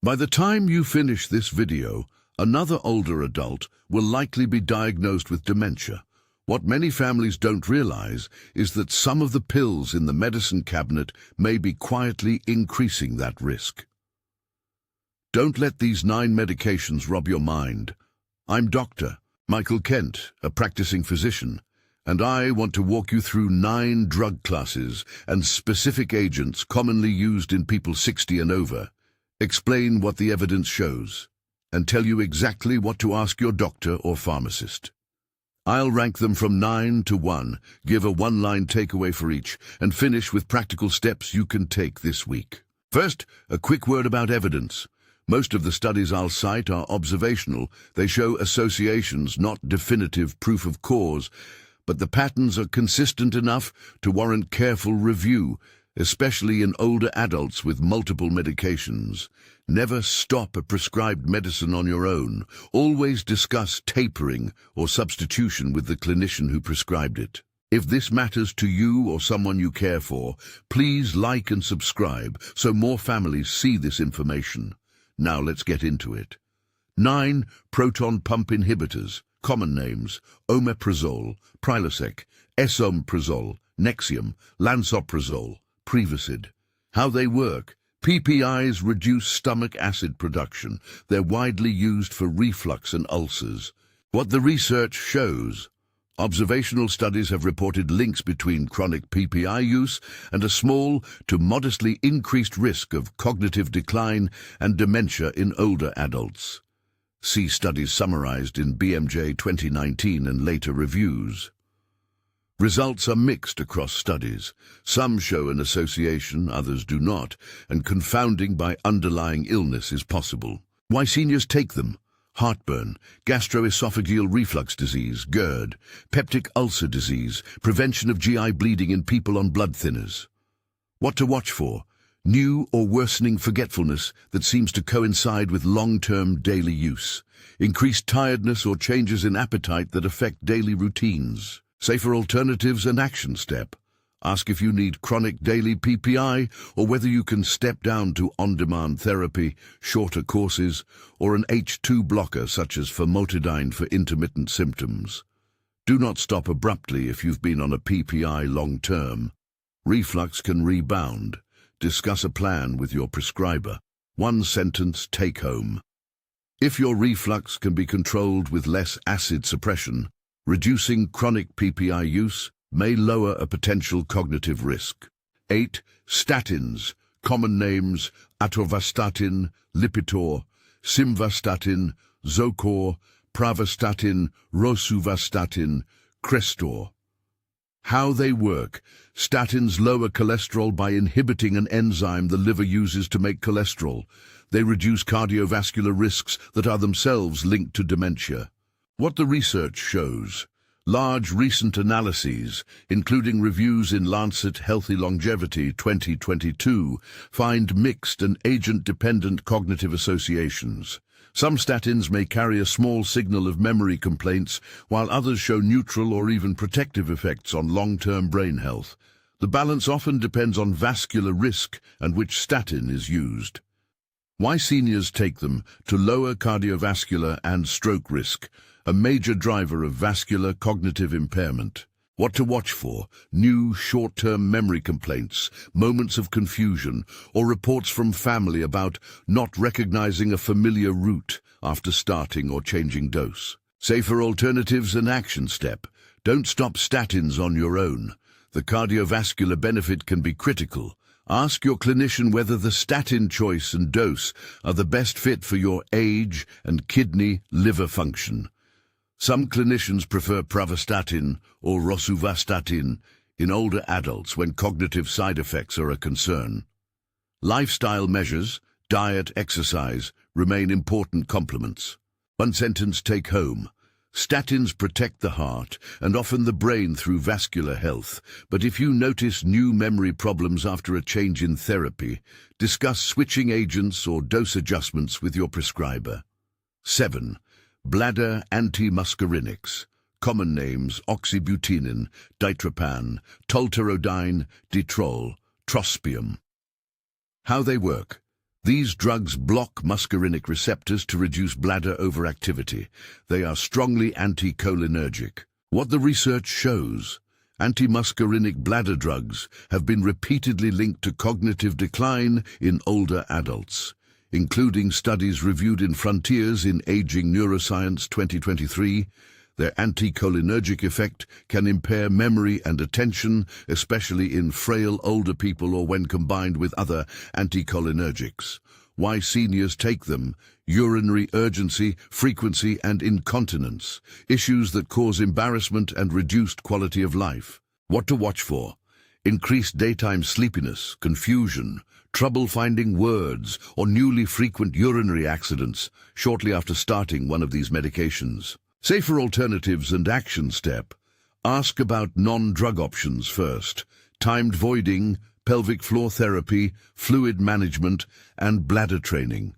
By the time you finish this video, another older adult will likely be diagnosed with dementia. What many families don't realize is that some of the pills in the medicine cabinet may be quietly increasing that risk. Don't let these 9 medications rob your mind. I'm Dr. Michael Kent, a practicing physician, and I want to walk you through 9 drug classes and specific agents commonly used in people 60 and over, explain what the evidence shows, and tell you exactly what to ask your doctor or pharmacist. I'll rank them from 9 to 1, give a one-line takeaway for each, and finish with practical steps you can take this week. First, a quick word about evidence. Most of the studies I'll cite are observational. They show associations, not definitive proof of cause, but the patterns are consistent enough to warrant careful review, especially in older adults with multiple medications. Never stop a prescribed medicine on your own. Always discuss tapering or substitution with the clinician who prescribed it. If this matters to you or someone you care for, please like and subscribe so more families see this information. Now let's get into it. 9 proton pump inhibitors. Common names: omeprazole, Prilosec, esomeprazole, Nexium, lansoprazole, Prevacid. How they work: PPIs reduce stomach acid production. They're widely used for reflux and ulcers. What the research shows: observational studies have reported links between chronic PPI use and a small to modestly increased risk of cognitive decline and dementia in older adults. See studies summarized in BMJ 2019 and later reviews. Results are mixed across studies. Some show an association, others do not, and confounding by underlying illness is possible. Why seniors take them? Heartburn, gastroesophageal reflux disease, GERD, peptic ulcer disease, prevention of GI bleeding in people on blood thinners. What to watch for? New or worsening forgetfulness that seems to coincide with long-term daily use. Increased tiredness or changes in appetite that affect daily routines. Safer alternatives and action step. Ask if you need chronic daily PPI or whether you can step down to on-demand therapy, shorter courses, or an H2 blocker such as famotidine for intermittent symptoms. Do not stop abruptly if you've been on a PPI long-term. Reflux can rebound. Discuss a plan with your prescriber. 1-sentence take-home. If your reflux can be controlled with less acid suppression, reducing chronic PPI use may lower a potential cognitive risk. 8. Statins. Common names: atorvastatin, Lipitor, simvastatin, Zocor, pravastatin, rosuvastatin, Crestor. How they work: statins lower cholesterol by inhibiting an enzyme the liver uses to make cholesterol. They reduce cardiovascular risks that are themselves linked to dementia. What the research shows: large recent analyses, including reviews in Lancet Healthy Longevity 2022, find mixed and agent-dependent cognitive associations. Some statins may carry a small signal of memory complaints, while others show neutral or even protective effects on long-term brain health. The balance often depends on vascular risk and which statin is used. Why seniors take them: to lower cardiovascular and stroke risk, a major driver of vascular cognitive impairment. What to watch for: new short-term memory complaints, moments of confusion, or reports from family about not recognizing a familiar route after starting or changing dose. Safer alternatives and action step. Don't stop statins on your own. The cardiovascular benefit can be critical. Ask your clinician whether the statin choice and dose are the best fit for your age and kidney liver function. Some clinicians prefer pravastatin or rosuvastatin in older adults when cognitive side effects are a concern. Lifestyle measures, diet, exercise, remain important complements. 1-sentence take-home: statins protect the heart and often the brain through vascular health, but if you notice new memory problems after a change in therapy, discuss switching agents or dose adjustments with your prescriber. 7. Bladder antimuscarinics. Common names: oxybutynin, ditropan, tolterodine, ditrol, trospium. How they work: These drugs block muscarinic receptors to reduce bladder overactivity. They are strongly anticholinergic. What the research shows: antimuscarinic bladder drugs have been repeatedly linked to cognitive decline in older adults, including studies reviewed in Frontiers in Aging Neuroscience 2023. Their anticholinergic effect can impair memory and attention, especially in frail older people or when combined with other anticholinergics. Why seniors take them: urinary urgency, frequency, and incontinence, issues that cause embarrassment and reduced quality of life. What to watch for: increased daytime sleepiness, confusion, trouble finding words, or newly frequent urinary accidents shortly after starting one of these medications. Safer alternatives and action step. Ask about non-drug options first: timed voiding, pelvic floor therapy, fluid management, and bladder training.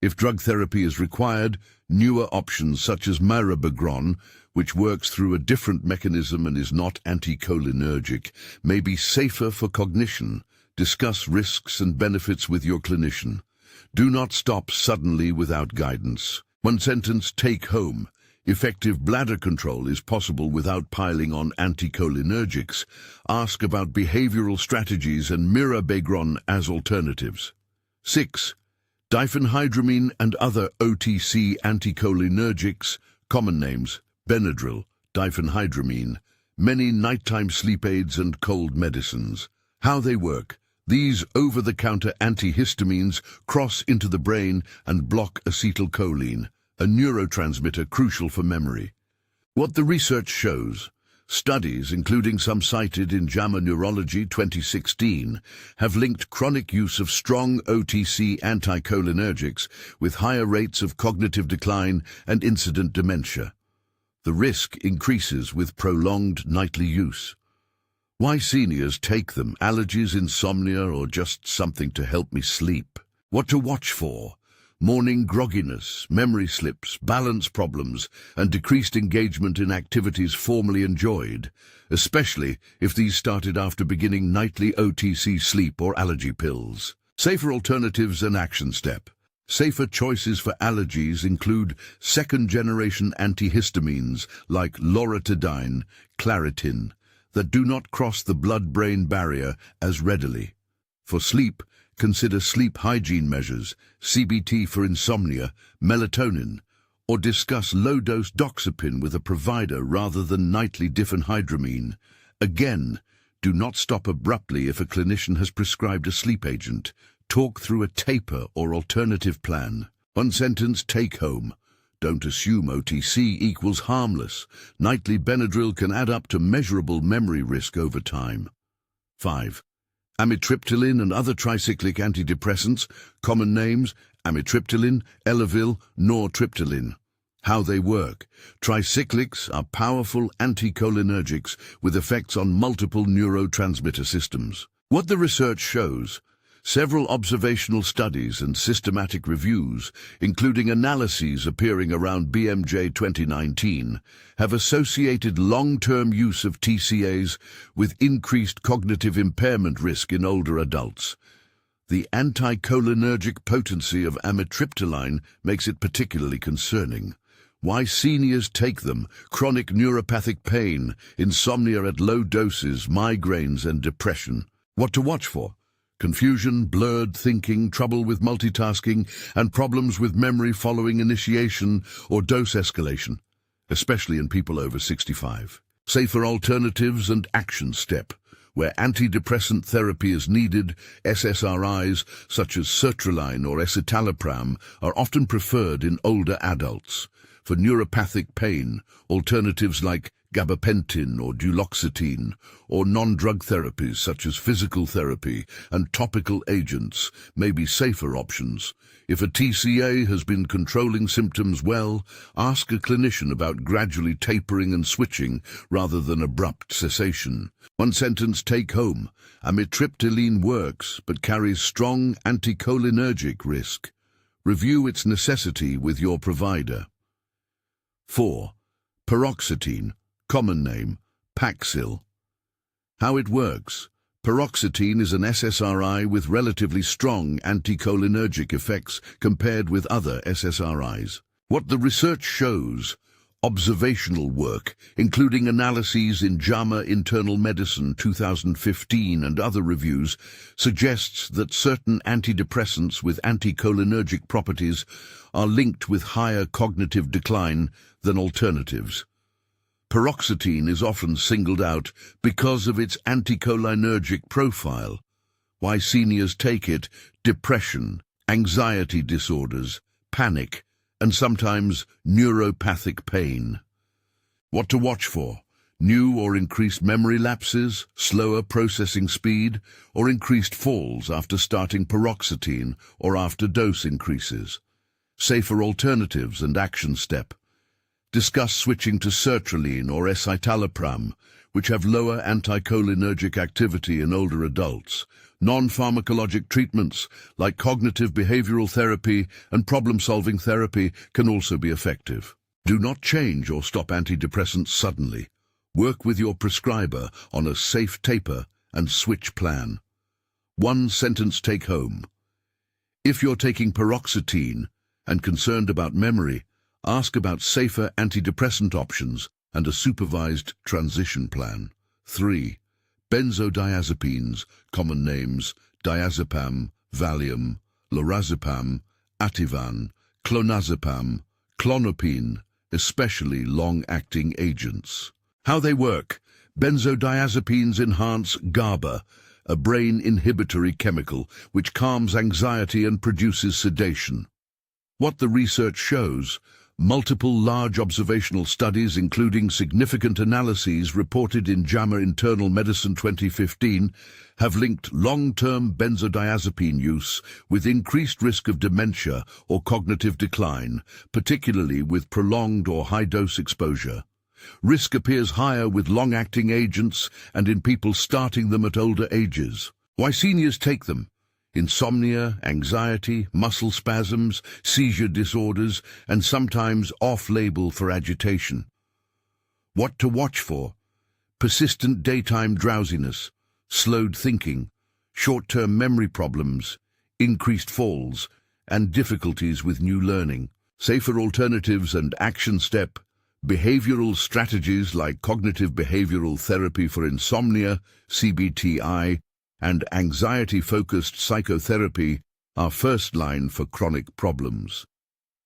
If drug therapy is required, newer options such as mirabegron, which works through a different mechanism and is not anticholinergic, may be safer for cognition. Discuss risks and benefits with your clinician. Do not stop suddenly without guidance. One sentence take home: effective bladder control is possible without piling on anticholinergics. Ask about behavioral strategies and mirabegron as alternatives. 6. Diphenhydramine and other OTC anticholinergics, common names: Benadryl, diphenhydramine, many nighttime sleep aids and cold medicines. How they work: these over-the-counter antihistamines cross into the brain and block acetylcholine, a neurotransmitter crucial for memory. What the research shows: studies, including some cited in JAMA Neurology 2016, have linked chronic use of strong OTC anticholinergics with higher rates of cognitive decline and incident dementia. The risk increases with prolonged nightly use. Why seniors take them: allergies, insomnia, or just something to help me sleep. What to watch for: morning grogginess, memory slips, balance problems, and decreased engagement in activities formerly enjoyed, especially if these started after beginning nightly OTC sleep or allergy pills. Safer alternatives and action step. Safer choices for allergies include second-generation antihistamines like loratadine, Claritin, that do not cross the blood-brain barrier as readily. For sleep, consider sleep hygiene measures, CBT for insomnia, melatonin, or discuss low-dose doxepin with a provider rather than nightly diphenhydramine. Again, do not stop abruptly if a clinician has prescribed a sleep agent. Talk through a taper or alternative plan. One sentence take home: don't assume OTC equals harmless. Nightly Benadryl can add up to measurable memory risk over time. 5. Amitriptyline and other tricyclic antidepressants, common names: amitriptyline, Elavil, nortriptyline. How they work: tricyclics are powerful anticholinergics with effects on multiple neurotransmitter systems. What the research shows: several observational studies and systematic reviews, including analyses appearing around BMJ 2019, have associated long-term use of TCAs with increased cognitive impairment risk in older adults. The anticholinergic potency of amitriptyline makes it particularly concerning. Why seniors take them: chronic neuropathic pain, insomnia at low doses, migraines, and depression. What to watch for: confusion, blurred thinking, trouble with multitasking, and problems with memory following initiation or dose escalation, especially in people over 65. Safer alternatives and action step. Where antidepressant therapy is needed, SSRIs such as sertraline or escitalopram are often preferred in older adults. For neuropathic pain, alternatives like gabapentin or duloxetine, or non-drug therapies such as physical therapy and topical agents may be safer options. If a TCA has been controlling symptoms well, ask a clinician about gradually tapering and switching rather than abrupt cessation. One sentence take home: amitriptyline works but carries strong anticholinergic risk. Review its necessity with your provider. 4. Paroxetine, common name, Paxil. How it works: Paroxetine is an SSRI with relatively strong anticholinergic effects compared with other SSRIs. What the research shows, observational work, including analyses in JAMA Internal Medicine 2015 and other reviews, suggests that certain antidepressants with anticholinergic properties are linked with higher cognitive decline than alternatives. Paroxetine is often singled out because of its anticholinergic profile. Why seniors take it: depression, anxiety disorders, panic, and sometimes neuropathic pain. What to watch for: new or increased memory lapses, slower processing speed, or increased falls after starting paroxetine or after dose increases. Safer alternatives and action step. Discuss switching to sertraline or escitalopram, which have lower anticholinergic activity in older adults. Non-pharmacologic treatments like cognitive behavioral therapy and problem-solving therapy can also be effective. Do not change or stop antidepressants suddenly. Work with your prescriber on a safe taper and switch plan. One sentence take home. If you're taking paroxetine and concerned about memory, ask about safer antidepressant options and a supervised transition plan. 3. Benzodiazepines, common names: diazepam, Valium, lorazepam, Ativan, clonazepam, clonopine, especially long-acting agents. How they work: benzodiazepines enhance GABA, a brain inhibitory chemical which calms anxiety and produces sedation. What the research shows: multiple large observational studies including significant analyses reported in JAMA Internal Medicine 2015 have linked long-term benzodiazepine use with increased risk of dementia or cognitive decline, particularly with prolonged or high-dose exposure. Risk appears higher with long-acting agents and in people starting them at older ages. Why seniors take them: insomnia, anxiety, muscle spasms, seizure disorders, and sometimes off-label for agitation. What to watch for: persistent daytime drowsiness, slowed thinking, short-term memory problems, increased falls, and difficulties with new learning. Safer alternatives and action step. Behavioral strategies like cognitive behavioral therapy for insomnia, CBTI, and anxiety-focused psychotherapy are first line for chronic problems.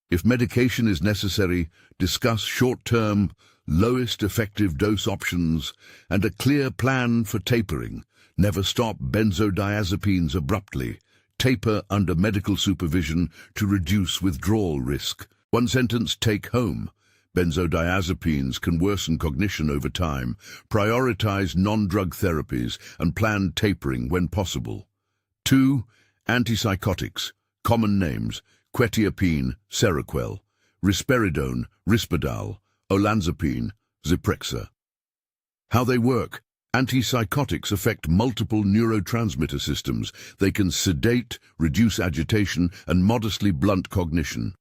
If medication is necessary, discuss short-term, lowest effective dose options and a clear plan for tapering. Never stop benzodiazepines abruptly. Taper under medical supervision to reduce withdrawal risk. One sentence take home: benzodiazepines can worsen cognition over time. Prioritize non-drug therapies and plan tapering when possible. 2. Antipsychotics, common names: quetiapine, Seroquel, risperidone, Risperdal, olanzapine, Zyprexa. How they work: antipsychotics affect multiple neurotransmitter systems. They can sedate, reduce agitation, and modestly blunt cognition.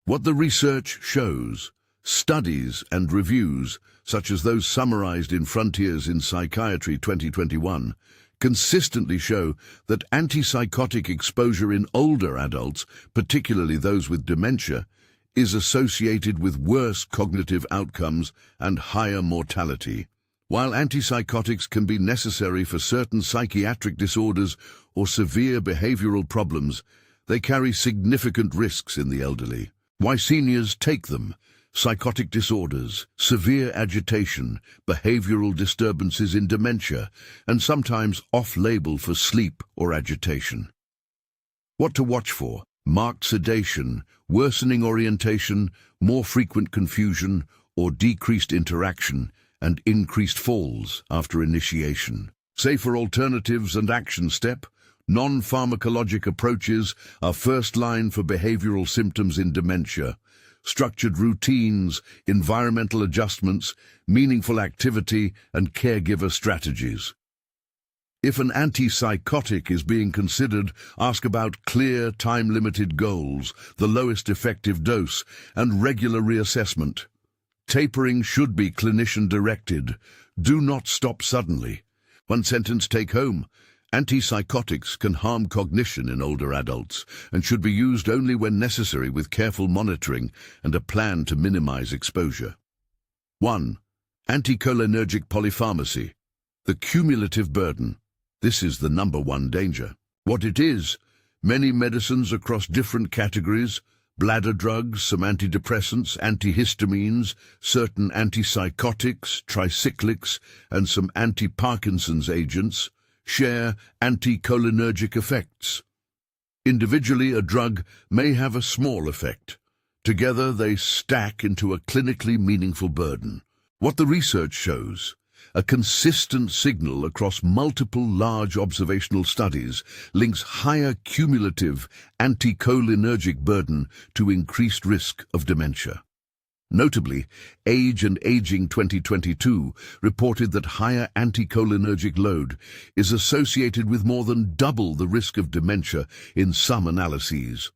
What the research shows: studies and reviews, such as those summarized in Frontiers in Psychiatry 2021, consistently show that antipsychotic exposure in older adults, particularly those with dementia, is associated with worse cognitive outcomes and higher mortality. While antipsychotics can be necessary for certain psychiatric disorders or severe behavioral problems, they carry significant risks in the elderly. Why seniors take them: psychotic disorders, severe agitation, behavioral disturbances in dementia, and sometimes off-label for sleep or agitation. What to watch for: marked sedation, worsening orientation, more frequent confusion or decreased interaction, and increased falls after initiation. Safer alternatives and action step. Non-pharmacologic approaches are first line for behavioral symptoms in dementia. Structured routines, environmental adjustments, meaningful activity, and caregiver strategies. If an antipsychotic is being considered, ask about clear, time-limited goals, the lowest effective dose, and regular reassessment. Tapering should be clinician-directed. Do not stop suddenly. One sentence take home. Antipsychotics can harm cognition in older adults and should be used only when necessary with careful monitoring and a plan to minimize exposure. 1. Anticholinergic polypharmacy. The cumulative burden. This is the #1 danger. What it is: many medicines across different categories, bladder drugs, some antidepressants, antihistamines, certain antipsychotics, tricyclics, and some anti-Parkinson's agents, share anticholinergic effects. Individually, a drug may have a small effect. Together, they stack into a clinically meaningful burden. What the research shows: a consistent signal across multiple large observational studies links higher cumulative anticholinergic burden to increased risk of dementia. Notably, Age and Aging 2022 reported that higher anticholinergic load is associated with more than double the risk of dementia in some analyses.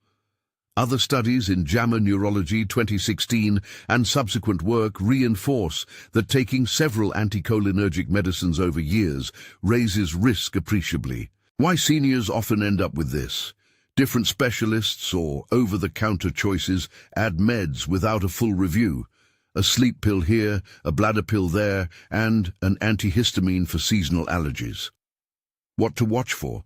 Other studies in JAMA Neurology 2016 and subsequent work reinforce that taking several anticholinergic medicines over years raises risk appreciably. Why seniors often end up with this? Different specialists or over-the-counter choices add meds without a full review. A sleep pill here, a bladder pill there, and an antihistamine for seasonal allergies. What to watch for?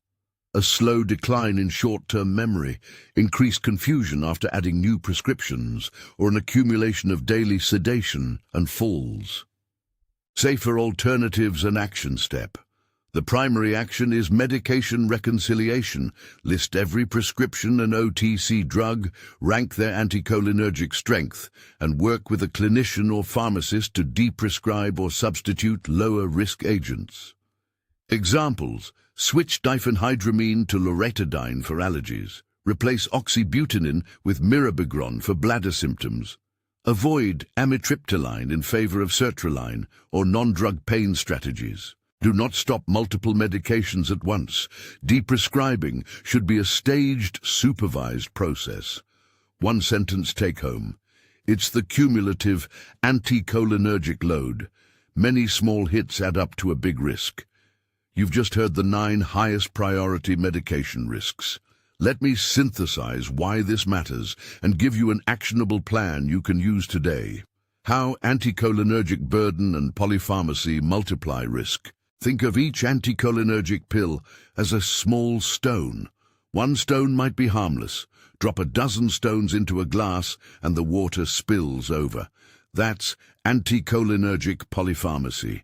A slow decline in short-term memory, increased confusion after adding new prescriptions, or an accumulation of daily sedation and falls. Safer alternatives and action step. The primary action is medication reconciliation. List every prescription and OTC drug, rank their anticholinergic strength, and work with a clinician or pharmacist to deprescribe or substitute lower-risk agents. Examples: switch diphenhydramine to loratadine for allergies. Replace oxybutynin with mirabegron for bladder symptoms. Avoid amitriptyline in favor of sertraline or non-drug pain strategies. Do not stop multiple medications at once. Deprescribing should be a staged, supervised process. One sentence take-home: it's the cumulative anticholinergic load. Many small hits add up to a big risk. You've just heard the 9 highest priority medication risks. Let me synthesize why this matters and give you an actionable plan you can use today. How anticholinergic burden and polypharmacy multiply risk. Think of each anticholinergic pill as a small stone. One stone might be harmless. Drop a dozen stones into a glass and the water spills over. That's anticholinergic polypharmacy.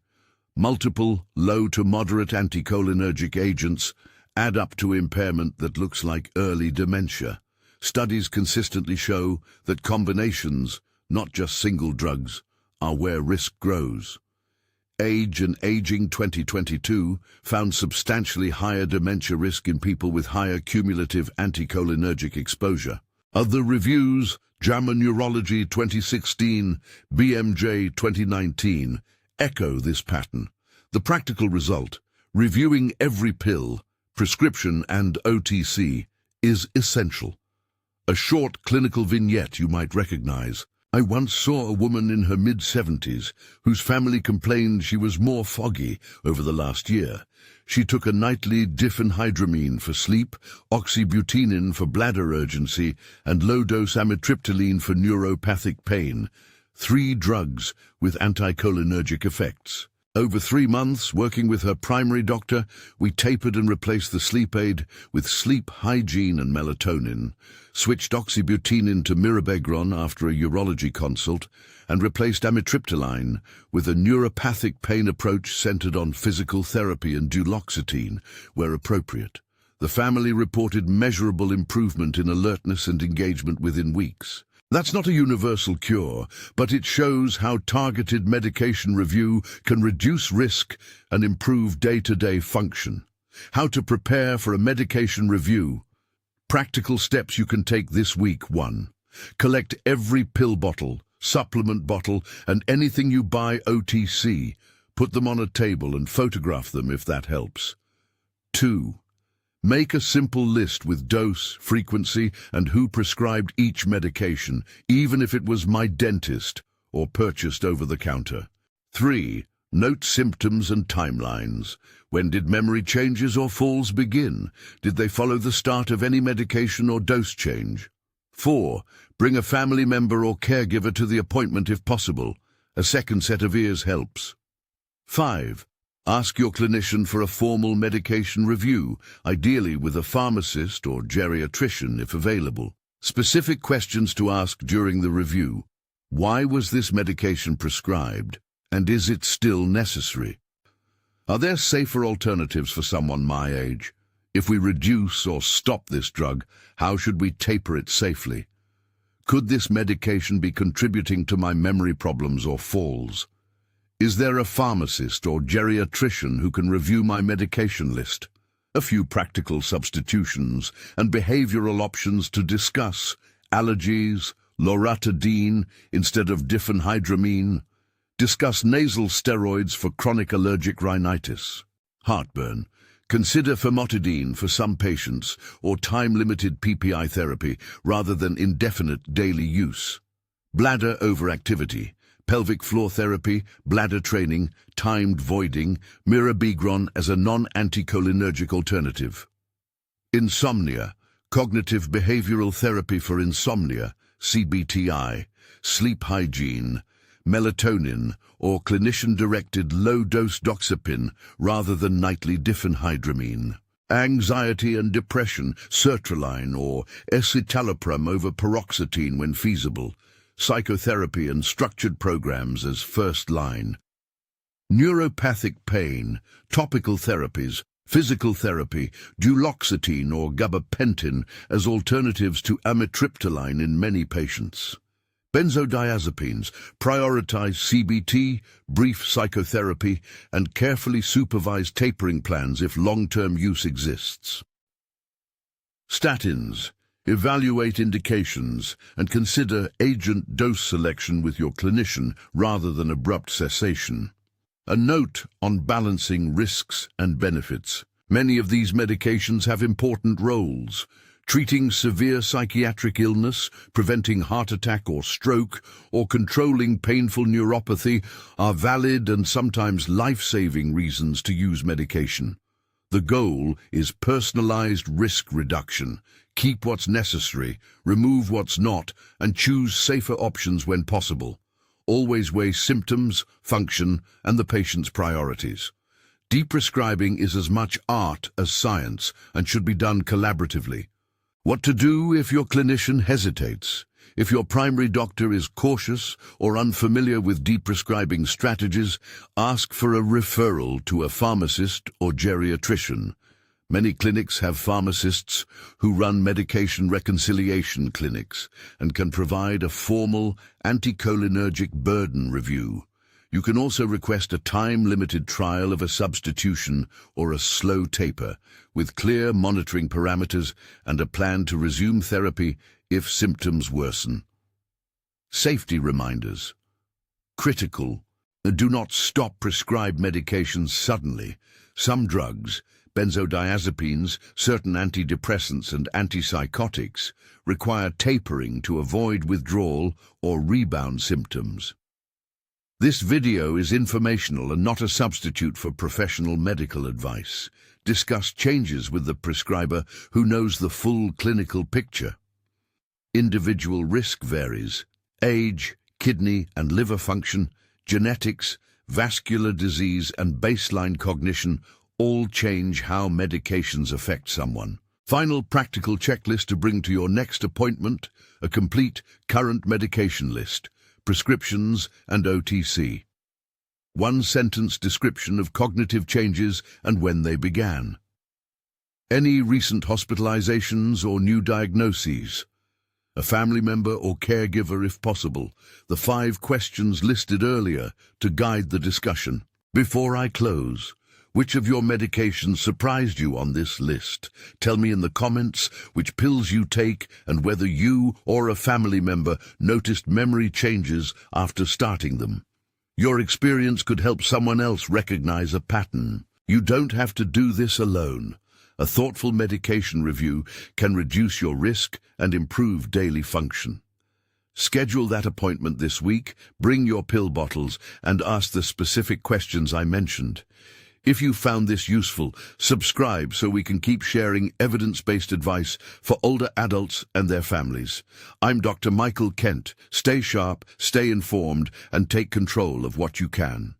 Multiple low to moderate anticholinergic agents add up to impairment that looks like early dementia. Studies consistently show that combinations, not just single drugs, are where risk grows. Age and Aging 2022 found substantially higher dementia risk in people with higher cumulative anticholinergic exposure. Other reviews: JAMA Neurology 2016, BMJ 2019, echo this pattern. The practical result: reviewing every pill, prescription and OTC, is essential. A short clinical vignette you might recognize. I once saw a woman in her mid-70s whose family complained she was more foggy over the last year. She took a nightly diphenhydramine for sleep, oxybutynin for bladder urgency, and low-dose amitriptyline for neuropathic pain. 3 drugs with anticholinergic effects. Over 3 months, working with her primary doctor, we tapered and replaced the sleep aid with sleep hygiene and melatonin, switched oxybutynin to mirabegron after a urology consult, and replaced amitriptyline with a neuropathic pain approach centered on physical therapy and duloxetine, where appropriate. The family reported measurable improvement in alertness and engagement within weeks. That's not a universal cure, but it shows how targeted medication review can reduce risk and improve day-to-day function. How to prepare for a medication review. Practical steps you can take this week. 1. Collect every pill bottle, supplement bottle, and anything you buy OTC. Put them on a table and photograph them if that helps. 2. Make a simple list with dose, frequency, and who prescribed each medication, even if it was my dentist or purchased over the counter. 3. Note symptoms and timelines. When did memory changes or falls begin? Did they follow the start of any medication or dose change? 4. Bring a family member or caregiver to the appointment if possible. A second set of ears helps. 5. Ask your clinician for a formal medication review, ideally with a pharmacist or geriatrician if available. Specific questions to ask during the review. Why was this medication prescribed? And is it still necessary? Are there safer alternatives for someone my age? If we reduce or stop this drug, how should we taper it safely? Could this medication be contributing to my memory problems or falls? Is there a pharmacist or geriatrician who can review my medication list? A few practical substitutions and behavioral options to discuss. Allergies, loratadine instead of diphenhydramine. Discuss nasal steroids for chronic allergic rhinitis. Heartburn. Consider famotidine for some patients or time-limited PPI therapy rather than indefinite daily use. Bladder overactivity. Pelvic floor therapy, bladder training, timed voiding, mirabegron as a non-anticholinergic alternative. Insomnia. Cognitive behavioral therapy for insomnia, CBTI, sleep hygiene, melatonin, or clinician-directed low-dose doxepin rather than nightly diphenhydramine. Anxiety and depression, sertraline or escitalopram over paroxetine when feasible. Psychotherapy and structured programs as first line. Neuropathic pain, topical therapies, physical therapy, duloxetine or gabapentin as alternatives to amitriptyline in many patients. Benzodiazepines, prioritize CBT, brief psychotherapy, and carefully supervised tapering plans if long-term use exists. Statins, evaluate indications and consider agent dose selection with your clinician rather than abrupt cessation. A note on balancing risks and benefits. Many of these medications have important roles. Treating severe psychiatric illness, preventing heart attack or stroke, or controlling painful neuropathy are valid and sometimes life-saving reasons to use medication. The goal is personalized risk reduction. Keep what's necessary, remove what's not, and choose safer options when possible. Always weigh symptoms, function, and the patient's priorities. Deprescribing is as much art as science and should be done collaboratively. What to do if your clinician hesitates? If your primary doctor is cautious or unfamiliar with deprescribing strategies, ask for a referral to a pharmacist or geriatrician. Many clinics have pharmacists who run medication reconciliation clinics and can provide a formal anticholinergic burden review. You can also request a time-limited trial of a substitution or a slow taper, with clear monitoring parameters and a plan to resume therapy if symptoms worsen. Safety reminders. Critical. Do not stop prescribed medications suddenly. Some drugs, benzodiazepines, certain antidepressants and antipsychotics, require tapering to avoid withdrawal or rebound symptoms. This video is informational and not a substitute for professional medical advice. Discuss changes with the prescriber who knows the full clinical picture. Individual risk varies. Age, kidney and liver function, genetics, vascular disease and baseline cognition all change how medications affect someone. Final practical checklist to bring to your next appointment: a complete current medication list, prescriptions and OTC. One-sentence description of cognitive changes and when they began. Any recent hospitalizations or new diagnoses. A family member or caregiver if possible. The 5 questions listed earlier to guide the discussion. Before I close, which of your medications surprised you on this list? Tell me in the comments which pills you take and whether you or a family member noticed memory changes after starting them. Your experience could help someone else recognize a pattern. You don't have to do this alone. A thoughtful medication review can reduce your risk and improve daily function. Schedule that appointment this week, bring your pill bottles, and ask the specific questions I mentioned. If you found this useful, subscribe so we can keep sharing evidence-based advice for older adults and their families. I'm Dr. Michael Kent. Stay sharp, stay informed, and take control of what you can.